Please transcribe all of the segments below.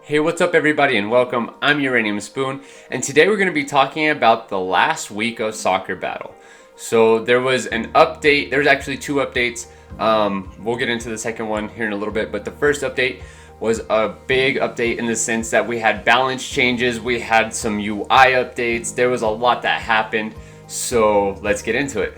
Hey, what's up everybody and welcome. I'm Uranium Spoon, and today we're going to be talking about the last week of Soccer Battle. So there was an update, there's actually two updates. We'll get into the second one here in a little bit, but the first update was a big update in the sense that we had balance changes, we had some UI updates, there was a lot that happened, so let's get into it.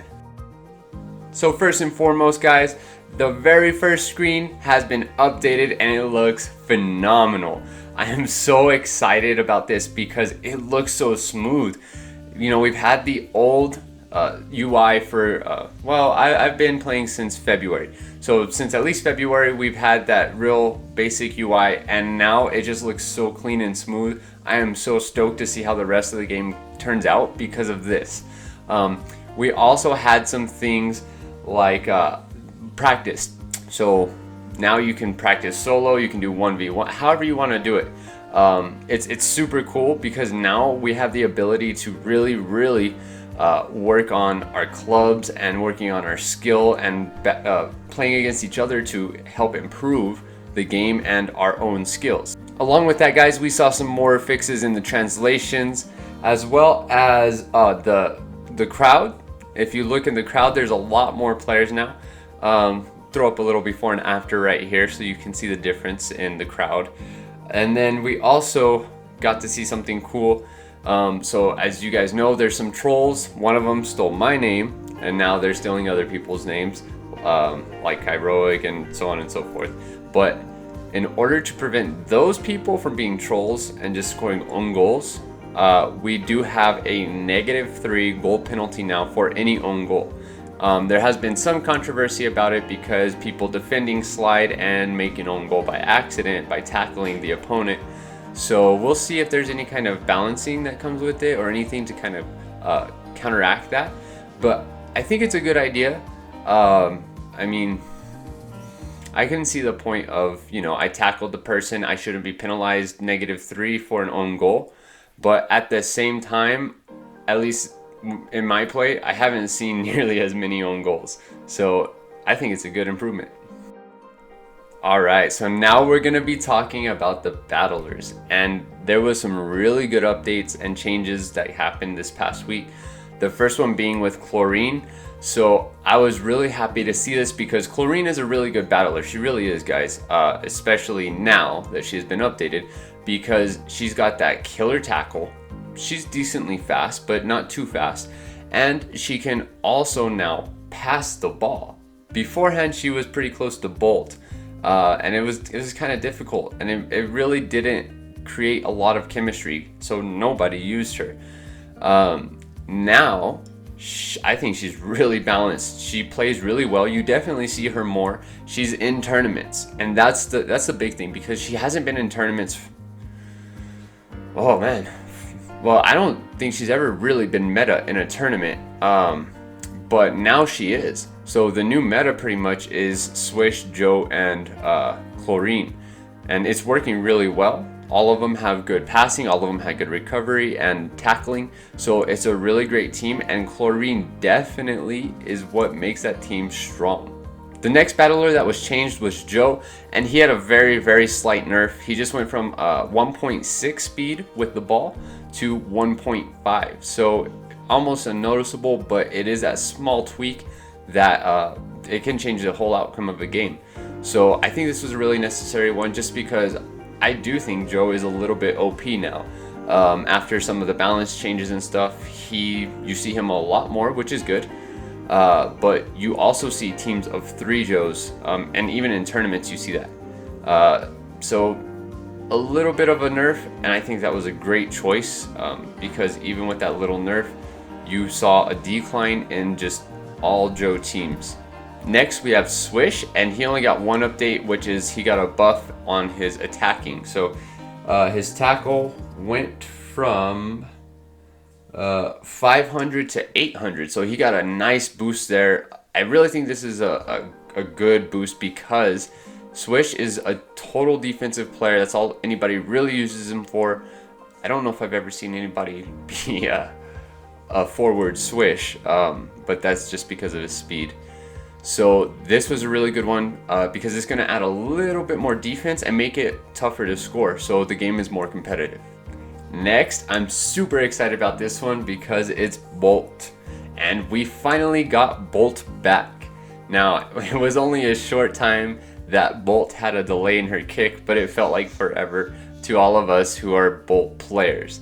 So first and foremost guys, the very first screen has been updated and it looks phenomenal. I am so excited about this because it looks so smooth. You know, we've had the old UI for, I've been playing since February. So since at least February, we've had that real basic UI and now it just looks so clean and smooth. I am so stoked to see how the rest of the game turns out because of this. We also had some things like practice. So now you can practice solo, you can do 1v1, however you want to do it. It's super cool because now we have the ability to really work on our clubs and working on our skill and playing against each other to help improve the game and our own skills. Along with that guys, we saw some more fixes in the translations as well as the crowd. If you look in the crowd, there's a lot more players now. Throw up a little before and after right here so you can see the difference in the crowd. And then we also got to see something cool. So as you guys know, there's some trolls. One of them stole my name and now they're stealing other people's names, like Heroic and so on and so forth. But in order to prevent those people from being trolls and just scoring own goals, we do have a -3 goal penalty now for any own goal. There has been some controversy about it because people defending slide and make an own goal by accident by tackling the opponent. So we'll see if there's any kind of balancing that comes with it or anything to kind of counteract that. But I think it's a good idea. I mean, I can see the point of, you know, I tackled the person, I shouldn't be penalized -3 for an own goal. But at the same time, at least in my play, I haven't seen nearly as many own goals. So I think it's a good improvement. Alright, so now we're going to be talking about the battlers. And there was some really good updates and changes that happened this past week. The first one being with Chlorine. So I was really happy to see this because Chlorine is a really good battler. She really is, guys. Especially now that she has been updated because she's got that killer tackle. She's decently fast, but not too fast. And she can also now pass the ball. Beforehand, she was pretty close to Bolt. And it was kind of difficult. And it really didn't create a lot of chemistry. So nobody used her. Now, I think she's really balanced. She plays really well. You definitely see her more. She's in tournaments. And that's the big thing because she hasn't been in tournaments. Oh man. Well, I don't think she's ever really been meta in a tournament, but now she is. So the new meta pretty much is Swish, Joe, and Chlorine, and it's working really well. All of them have good passing, all of them have good recovery and tackling, so it's a really great team, and Chlorine definitely is what makes that team strong. The next battler that was changed was Joe, and he had a very slight nerf. He just went from 1.6 speed with the ball to 1.5. So almost unnoticeable, but it is that small tweak that it can change the whole outcome of a game. So I think this was a really necessary one just because I do think Joe is a little bit OP now. After some of the balance changes and stuff, you see him a lot more, which is good. But you also see teams of 3 Joes, and even in tournaments you see that. So a little bit of a nerf, and I think that was a great choice because even with that little nerf, you saw a decline in just all Joe teams. Next we have Swish, and he only got one update, which is he got a buff on his attacking. So his tackle went from 500 to 800, so he got a nice boost there. I really think this is a good boost because Swish is a total defensive player. That's all anybody really uses him for. I don't know if I've ever seen anybody be a forward Swish, but that's just because of his speed. So this was a really good one because it's going to add a little bit more defense and make it tougher to score, so the game is more competitive. Next, I'm super excited about this one because it's Bolt, and we finally got Bolt back. Now, it was only a short time that Bolt had a delay in her kick, but it felt like forever to all of us who are Bolt players.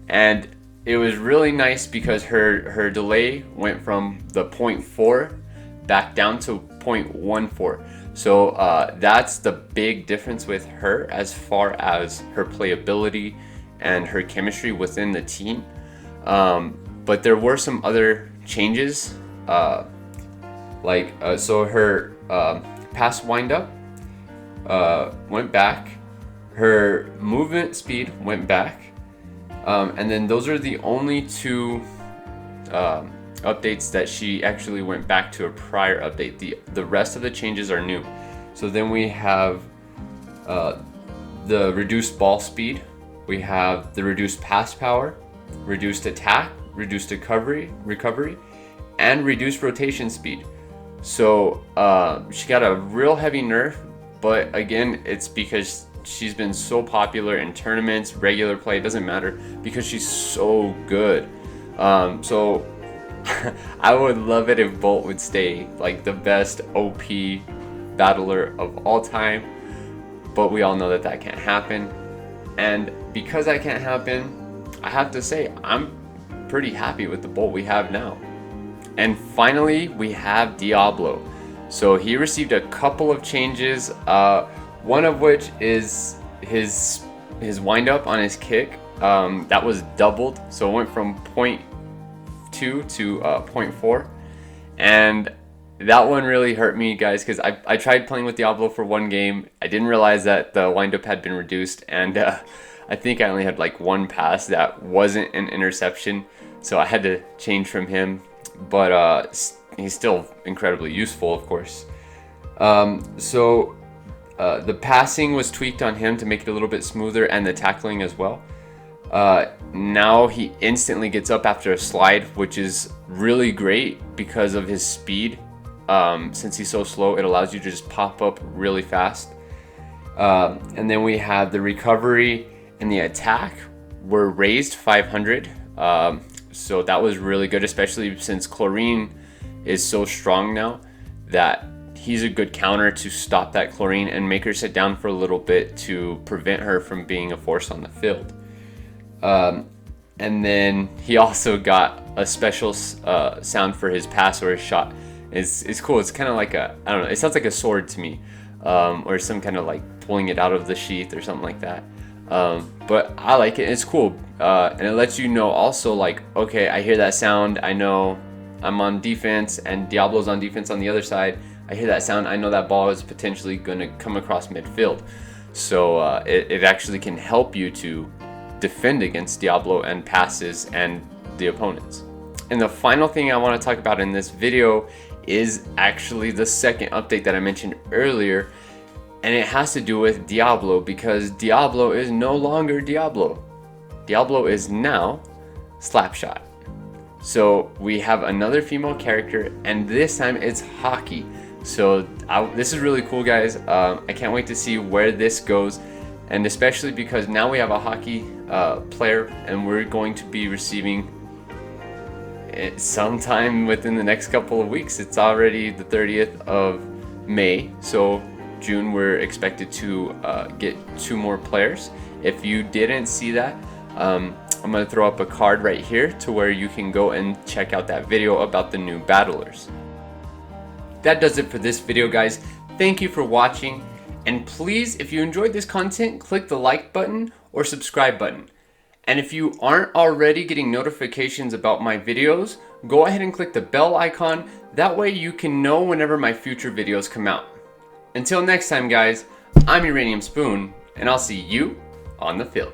And it was really nice because her delay went from the 0.4 back down to 0.14. So that's the big difference with her as far as her playability and her chemistry within the team. But there were some other changes, so her pass windup went back, her movement speed went back, and then those are the only two updates that she actually went back to a prior update. The rest of the changes are new. So then we have the reduced ball speed, we have the reduced pass power, reduced attack, reduced recovery, and reduced rotation speed. So she got a real heavy nerf, but again, it's because she's been so popular in tournaments, regular play, it doesn't matter, because she's so good. So I would love it if Bolt would stay like the best OP battler of all time, but we all know that that can't happen. And because that can't happen, I have to say I'm pretty happy with the Bolt we have now. And finally, we have Diablo. So he received a couple of changes, one of which is his windup on his kick. That was doubled, so it went from 0.2 to 0.4, and that one really hurt me, guys, because I tried playing with Diablo for one game. I didn't realize that the windup had been reduced, and I think I only had like one pass that wasn't an interception, so I had to change from him. But he's still incredibly useful, of course. So the passing was tweaked on him to make it a little bit smoother, and the tackling as well. Now he instantly gets up after a slide, which is really great because of his speed. Since he's so slow, it allows you to just pop up really fast. And then we have the recovery and the attack were raised 500. So that was really good, especially since Chlorine is so strong now that he's a good counter to stop that Chlorine and make her sit down for a little bit to prevent her from being a force on the field. And then he also got a special sound for his pass or his shot. It's cool. It's kind of like I don't know, it sounds like a sword to me, or some kind of like pulling it out of the sheath or something like that. But I like it. It's cool, and it lets you know also, like, okay, I hear that sound, I know I'm on defense and Diablo's on defense on the other side. I hear that sound, I know that ball is potentially going to come across midfield. So it actually can help you to defend against Diablo and passes and the opponents. And the final thing I want to talk about in this video is actually the second update that I mentioned earlier, and it has to do with Diablo, because Diablo is no longer Diablo. Diablo is now Slapshot. So we have another female character, and this time it's hockey. So this is really cool, guys. I can't wait to see where this goes, and especially because now we have a hockey player, and we're going to be receiving it sometime within the next couple of weeks. It's already the 30th of May, so June we're expected to get 2 more players. If you didn't see that, I'm going to throw up a card right here to where you can go and check out that video about the new battlers. That does it for this video, guys. Thank you for watching, and please, if you enjoyed this content, click the like button or subscribe button. And if you aren't already getting notifications about my videos, go ahead and click the bell icon. That way you can know whenever my future videos come out. Until next time, guys, I'm Uranium Spoon, and I'll see you on the field.